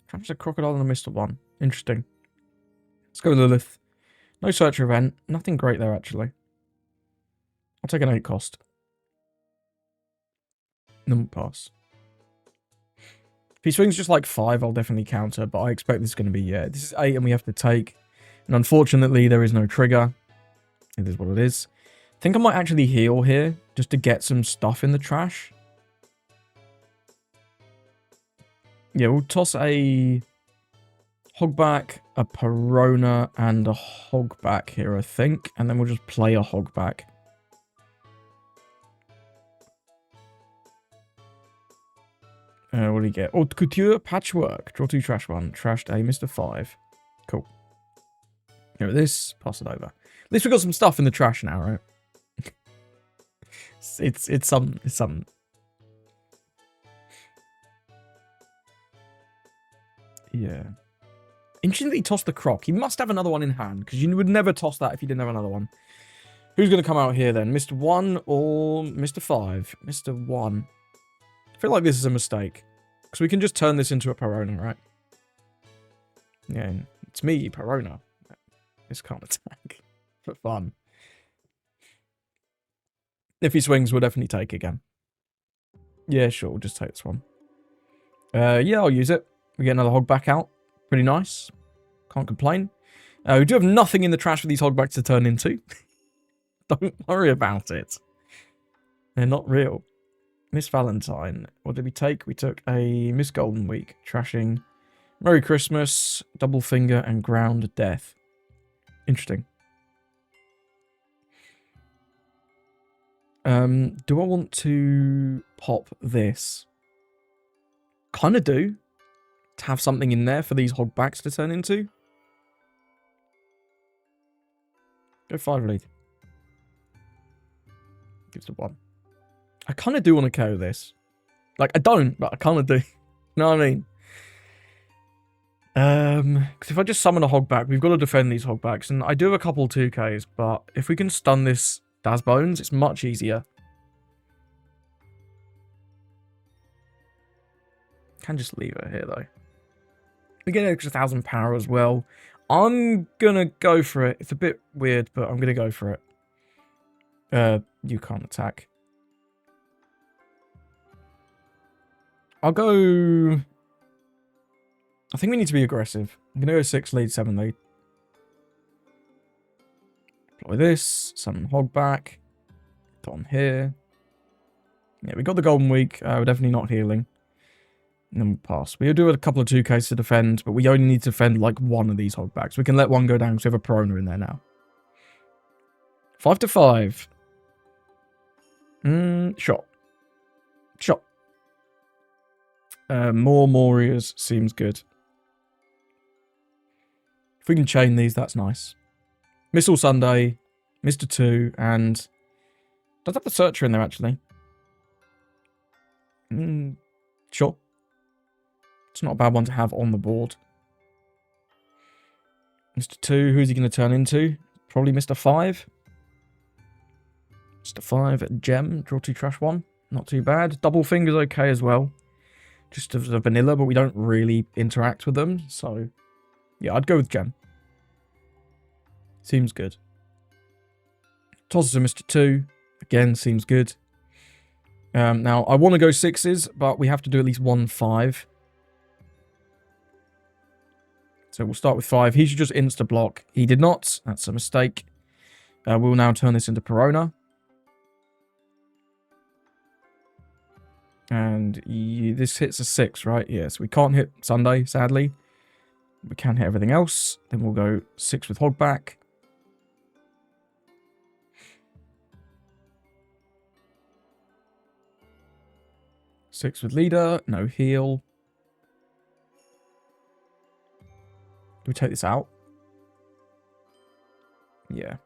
Traps a Crocodile and I missed one. Interesting. Let's go Lilith. No search event. Nothing great there, actually. I'll take an 8 cost. Then we'll pass. If he swings just like 5, I'll definitely counter, but I expect this is going to be, yeah, this is 8 and we have to take. And unfortunately, there is no trigger. It is what it is. I think I might actually heal here, just to get some stuff in the trash. Yeah, we'll toss a... Hogback, a Perona, and a Hogback here, I think. And then we'll just play a Hogback. What do you get? Oh, Couture, Patchwork. Draw 2, trash 1. Trashed a Mr. 5. Cool. Here, this. Pass it over. At least we got some stuff in the trash now, right? it's something. Yeah. Interesting that he tossed the Croc. He must have another one in hand, because you would never toss that if you didn't have another one. Who's going to come out here then? Mr. 1 or Mr. 5? Mr. 1. I feel like this is a mistake. Because we can just turn this into a Perona, right? Yeah, it's me, Perona. This can't attack. For fun. If he swings, we'll definitely take again. Yeah, sure, we'll just take this one. Yeah, I'll use it. We get another Hogback out. Pretty nice. Can't complain. We do have nothing in the trash for these Hogbacks to turn into. Don't worry about it. They're not real. Miss Valentine. What did we take? We took a Miss Golden Week. Trashing Merry Christmas, Double Finger, and Ground Death. Interesting. Do I want to pop this? Kind of do. To have something in there for these Hogbacks to turn into. Go 5 lead. Gives the 1. I kind of do want to KO this. Like, I don't, but I kind of do. You know what I mean? Because if I just summon a Hogback, we've got to defend these Hogbacks. And I do have a couple 2Ks, but if we can stun this Daz Bones, it's much easier. Can just leave it here, though. We get an extra 1,000 power as well. I'm gonna go for it. It's a bit weird, but I'm gonna go for it. You can't attack. I'll go... I think we need to be aggressive. I'm gonna go 6 lead, 7 lead. Deploy this. Summon Hogback. Put on here. Yeah, we got the Golden Week. We're definitely not healing. And then we'll pass. We'll do a couple of 2Ks to defend, but we only need to defend like one of these Hogbacks. We can let one go down because we have a Perona in there now. 5 to 5. Shot. Shot. More Morias seems good. If we can chain these, that's nice. Missile Sunday, Mr. 2, and... Does have the Searcher in there, actually? Sure. It's not a bad one to have on the board. Mr. 2, who's he going to turn into? Probably Mr. 5. Just a 5 gem. Draw 2 trash 1. Not too bad. Double finger's okay as well. Just as a vanilla, but we don't really interact with them. So, yeah, I'd go with gem. Seems good. Tosses a Mr. 2. Again, seems good. Now, I want to go 6s, but we have to do at least 1 5. So we'll start with 5. He should just insta-block. He did not. That's a mistake. We'll now turn this into Perona. And this hits a 6, right? Yes, we can't hit Sunday, sadly. We can hit everything else. Then we'll go 6 with Hogback. Six with Leader. No heal. Do we take this out? Yeah.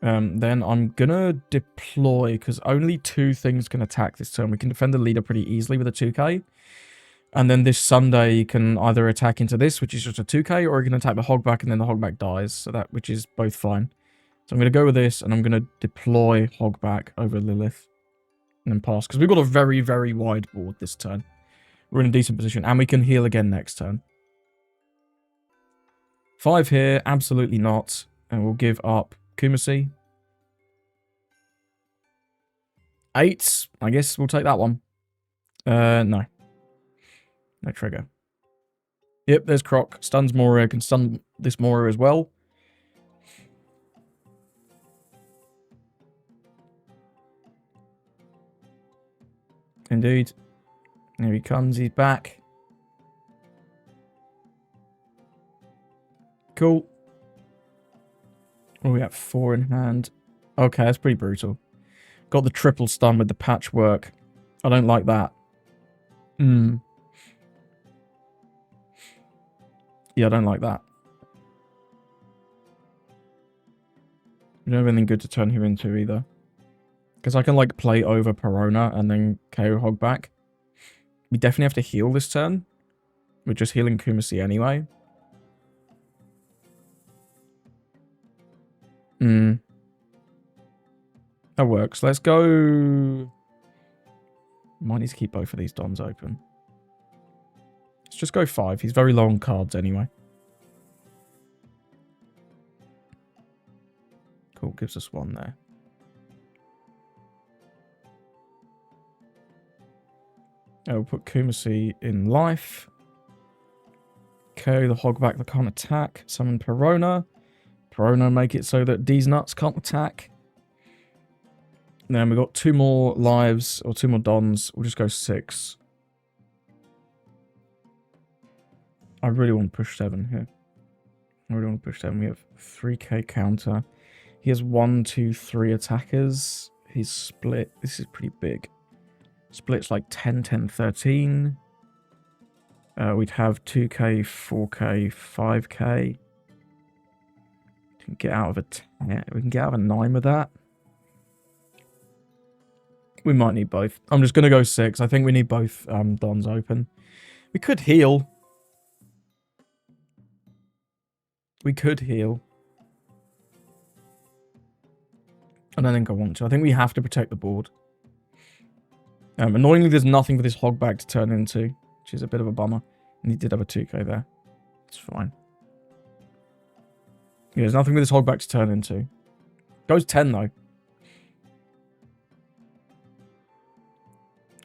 Then I'm gonna deploy, because only 2 things can attack this turn. We can defend the Leader pretty easily with a 2k. And then this Sunday can either attack into this, which is just a 2k, or you can attack the Hogback and then the Hogback dies. So that, which is both fine. So I'm going to go with this, and I'm going to deploy Hogback over Lilith. And then pass, because we've got a very, very wide board this turn. We're in a decent position, and we can heal again next turn. 5 here, absolutely not. And we'll give up Kumasi. 8, I guess we'll take that one. No. No trigger. Yep, there's Croc. Stuns Moria. Can stun this Moria as well. Indeed. Here he comes. He's back. Cool. Oh, we got 4 in hand. Okay, that's pretty brutal. Got the triple stun with the patchwork. I don't like that. Yeah, I don't like that. We don't have anything good to turn him into either. Because I can, like, play over Perona and then KO Hogback. We definitely have to heal this turn. We're just healing Kumasi anyway. That works. Let's go... Might need to keep both of these dons open. Let's just go 5. He's very low on cards anyway. Cool, gives us 1 there. I'll put Kumasi in life. KO the Hogback that can't attack. Summon Perona. Perona make it so that these nuts can't attack. And then we've got 2 more lives, or 2 more dons. We'll just go 6. I really want to push 7 here. I really want to push 7. We have 3k counter. He has 1, 2, 3 attackers. He's split. This is pretty big. Split's like 10, 10, 13. We'd have 2k, 4k, 5k. We can get out of a 10. We can get out of a 9 with that. We might need both. I'm just going to go 6. I think we need both dons open. We could heal. We could heal. I don't think I want to. I think we have to protect the board. Annoyingly, there's nothing for this Hogback to turn into, which is a bit of a bummer. And he did have a 2k there. It's fine. Yeah, there's nothing for this Hogback to turn into. Goes 10, though.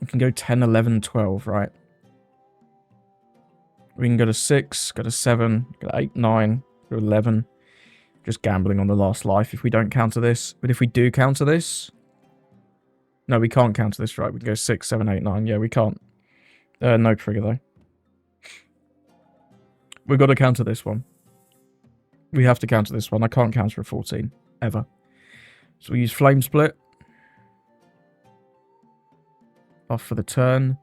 We can go 10, 11, 12, right? We can go to 6, go to 7, go to 8, 9, go to 11. Just gambling on the last life if we don't counter this. But if we do counter this... No, we can't counter this, right? We can go 6, 7, 8, 9. Yeah, we can't. No trigger, though. We've got to counter this one. We have to counter this one. I can't counter a 14. Ever. So we use Flame Split. Off for the turn.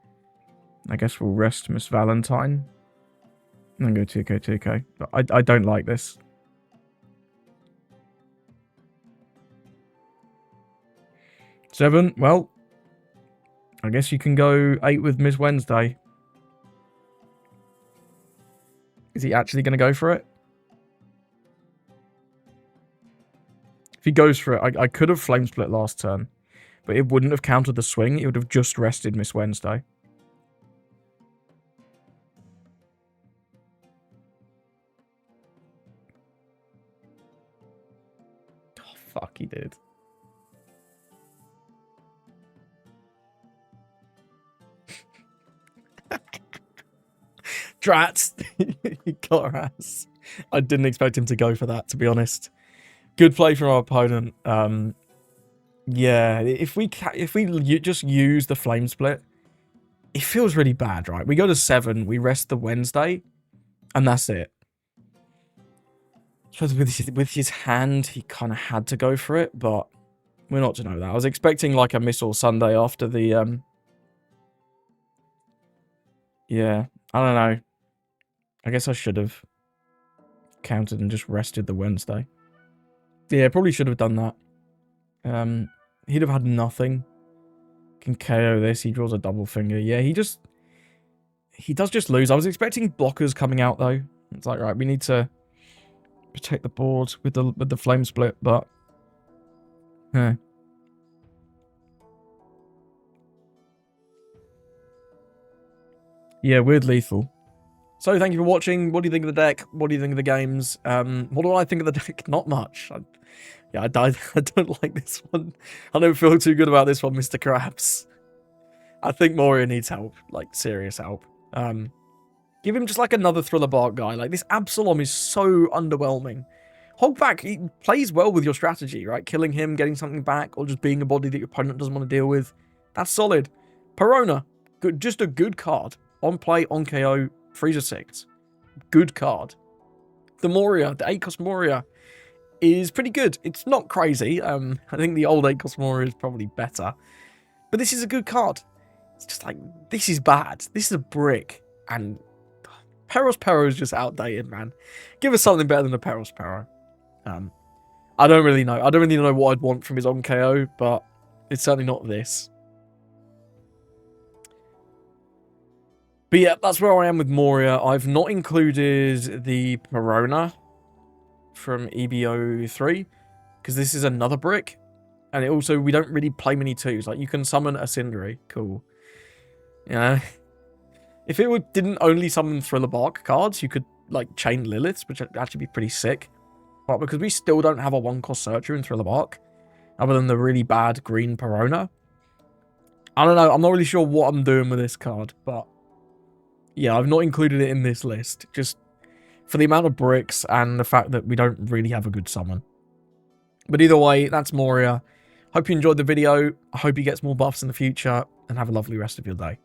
I guess we'll rest Miss Valentine. And then go 2k, 2k. But I don't like this. Seven, well, I guess you can go 8 with Miss Wednesday. Is he actually going to go for it? he goes for it, I could have Flame Split last turn, but it wouldn't have countered the swing. It would have just rested Miss Wednesday. Oh, fuck, he did. Drats! He got her ass. I didn't expect him to go for that, to be honest. Good play from our opponent. Yeah, if we just use the Flame Split, it feels really bad, right? We go to 7, we rest the Wednesday, and that's it. So with his hand, he kind of had to go for it, but we're not to know that. I was expecting like a Missile Sunday after the yeah, I don't know. I guess I should have counted and just rested the Wednesday. Yeah, probably should have done that. He'd have had nothing. Can KO this. He draws a double finger. Yeah, he does just lose. I was expecting blockers coming out though. It's like, right, we need to protect the board with the Flame Split, but yeah. Yeah, weird lethal. So thank you for watching. What do you think of the deck? What do you think of the games? What do I think of the deck? Not much. I don't like this one. I don't feel too good about this one, Mr. Krabs. I think Moria needs help, like serious help. Give him just like another Thriller Bark guy. Like this Absalom is so underwhelming. Hold back. He plays well with your strategy, right? Killing him, getting something back, or just being a body that your opponent doesn't want to deal with. That's solid. Perona, good, just a good card. On play, on KO, Freezer 6. Good card. The Moria, the 8-cost Moria, is pretty good. It's not crazy. I think the old 8-cost Moria is probably better. But this is a good card. It's just like, this is bad. This is a brick. And Pero is just outdated, man. Give us something better than a Pero. I don't really know. I don't really know what I'd want from his on KO, but it's certainly not this. But yeah, that's where I am with Moria. I've not included the Perona from EBO3 because this is another brick. And it also, we don't really play many 2s. Like, you can summon a Cindery. Cool. You know? If it didn't only summon Thriller Bark cards, you could, like, chain Liliths, which would actually be pretty sick. But because we still don't have a 1-cost Searcher in Thriller Bark, other than the really bad green Perona, I don't know. I'm not really sure what I'm doing with this card, but yeah, I've not included it in this list, just for the amount of bricks and the fact that we don't really have a good summon. But either way, that's Moria. Hope you enjoyed the video. I hope he gets more buffs in the future, and have a lovely rest of your day.